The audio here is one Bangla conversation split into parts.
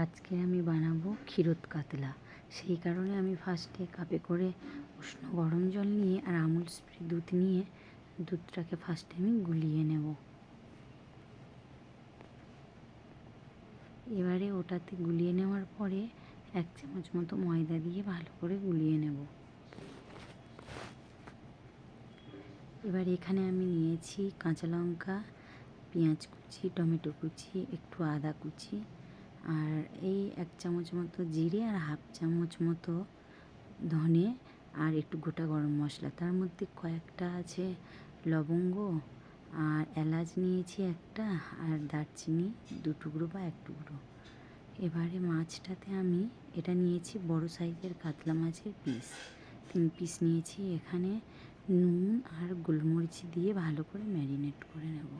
আজকে আমি বানাবো ক্ষীরোদ কাতলা। সেই কারণে আমি ফার্স্টে কাপে করে উষ্ণ গরম জল নিয়ে আর আমুল স্প্রে দুধ নিয়ে দুধটাকে ফার্স্টে আমি গুলিয়ে নেব। এবারে ওটাতে গুলিয়ে নেওয়ার পরে 1 চামচ মতো ময়দা দিয়ে ভালো করে গুলিয়ে নেব। এবার এখানে আমি নিয়েছি কাঁচা লঙ্কা, পেঁয়াজ কুচি, টমেটো কুচি, একটু আদা কুচি, আর এই 1 চামচ মতো জিরে আর 1/2 চামচ মতো ধনে, আর একটু গোটা গরম মশলা। তার মধ্যে কয়েকটা আছে লবঙ্গ, আর এলাচ নিয়েছি একটা, আর দারচিনি 2 টুকরো বা 1 টুকরো। এবারে মাছটাতে আমি এটা নিয়েছি বড় সাইজের কাতলা মাছের পিস, 3 পিস নিয়েছি। এখানে নুন আর গোলমরিচ দিয়ে ভালো করে ম্যারিনেট করে নেব।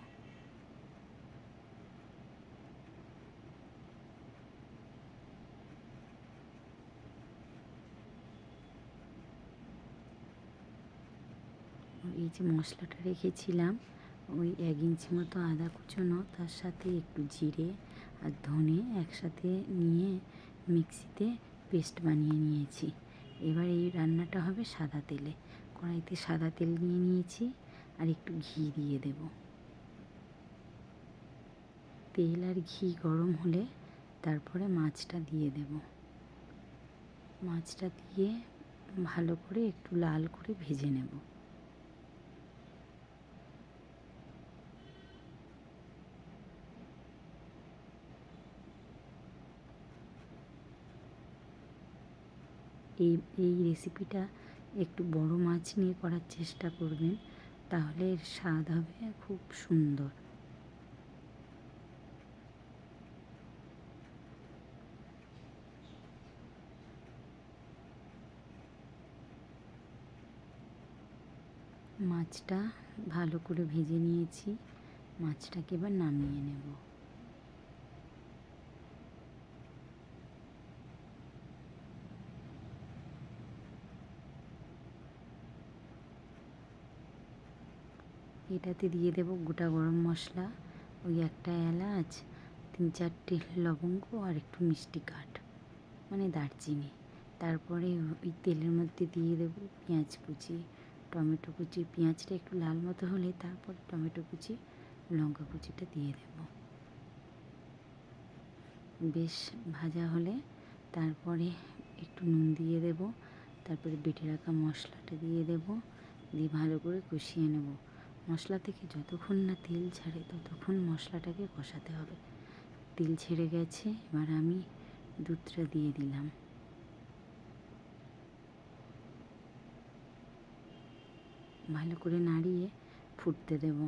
এই যে মশলাটা রেখেছিলাম, ওই 1 ইঞ্চি মতো আদা কুচোনো, তার সাথে একটু জিরে আর ধনে একসাথে নিয়ে মিক্সিতে পেস্ট বানিয়ে নিয়েছি। এবার এই রান্নাটা হবে সাদা তেলে। কড়াইতে সাদা তেল নিয়ে নিয়েছি আর একটু ঘি দিয়ে দেব। তেল আর ঘি গরম হলে তারপরে মাছটা দিয়ে দেব। মাছটা দিয়ে ভালো করে একটু লাল করে ভেজে নেব। এই রেসিপিটা একটু বড় মাছ নিয়ে করার চেষ্টা করবেন, তাহলে এর স্বাদ হবে খুব সুন্দর। মাছটা ভালো করে ভেজে নিয়েছি, মাছটাকে এবার নামিয়ে নেব। এটাতে দিয়ে দেব গোটা গরম মশলা, ওই একটা এলাচ, 3-4টে লবঙ্গ আর একটু মিষ্টি কাঠ মানে দারচিনি। তারপরে ওই তেলের মধ্যে দিয়ে দেব পেঁয়াজ কুচি, টমেটো কুচি। পেঁয়াজটা একটু লাল মতো হলে তারপর টমেটো কুচি, লঙ্কা কুচিটা দিয়ে দেব। বেশ ভাজা হলে তারপরে একটু নুন দিয়ে দেব, তারপরে বেটে রাখা মশলাটা দিয়ে দেব, দিয়ে ভালো করে কষিয়ে নেব। মশলা থেকে যতক্ষণ না তেল ছাড়ে ততক্ষণ মশলাটাকে কষাতে হবে। তেল ছেড়ে গেছে, এবার আমি দুধটা দিয়ে দিলাম। ভালো করে নাড়িয়ে ফুটতে দেব।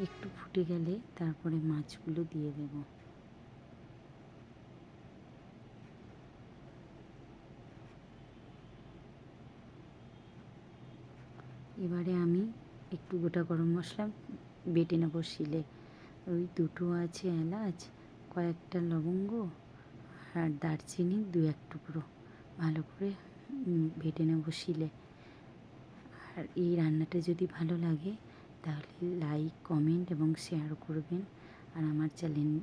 একটু ফুটে গেলে তারপরে মাছগুলো দিয়ে দেব। এবারে আমি একটু গোটা গরম মশলা বেটে নেব শিলে। ওই 2টো আছে এলাচ, কয়েকটা লবঙ্গ আর দারচিনি 2-1 টুকরো ভালো করে বেটে নেব শিলে। আর এই রান্নাটা যদি ভালো লাগে তাহলে লাইক, কমেন্ট এবং শেয়ার করবেন, আর আমার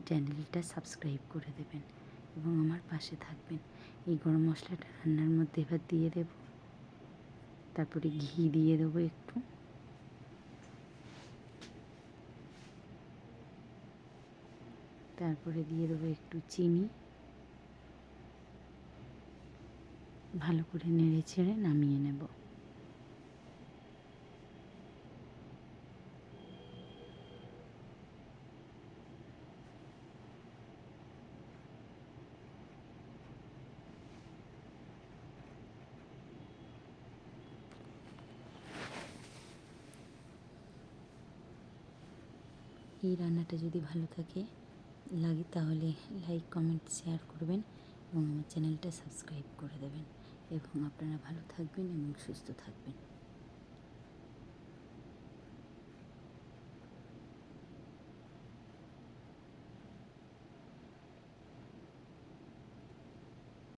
চ্যানেলটা সাবস্ক্রাইব করে দেবেন এবং আমার পাশে থাকবেন। এই গরম মশলাটা রান্নার মধ্যে এবার দিয়ে দেব, তারপরে ঘি দিয়ে দেবো একটু, তারপরে দিয়ে দেবো একটু চিনি। ভালো করে নেড়ে ছেড়ে নামিয়ে নেব। এই রান্নাটা যদি ভালো লাগে তাহলে লাইক, কমেন্ট, শেয়ার করবেন এবং আমার চ্যানেলটা সাবস্ক্রাইব করে দেবেন, এবং আপনারা ভালো থাকবেন এবং সুস্থ থাকবেন।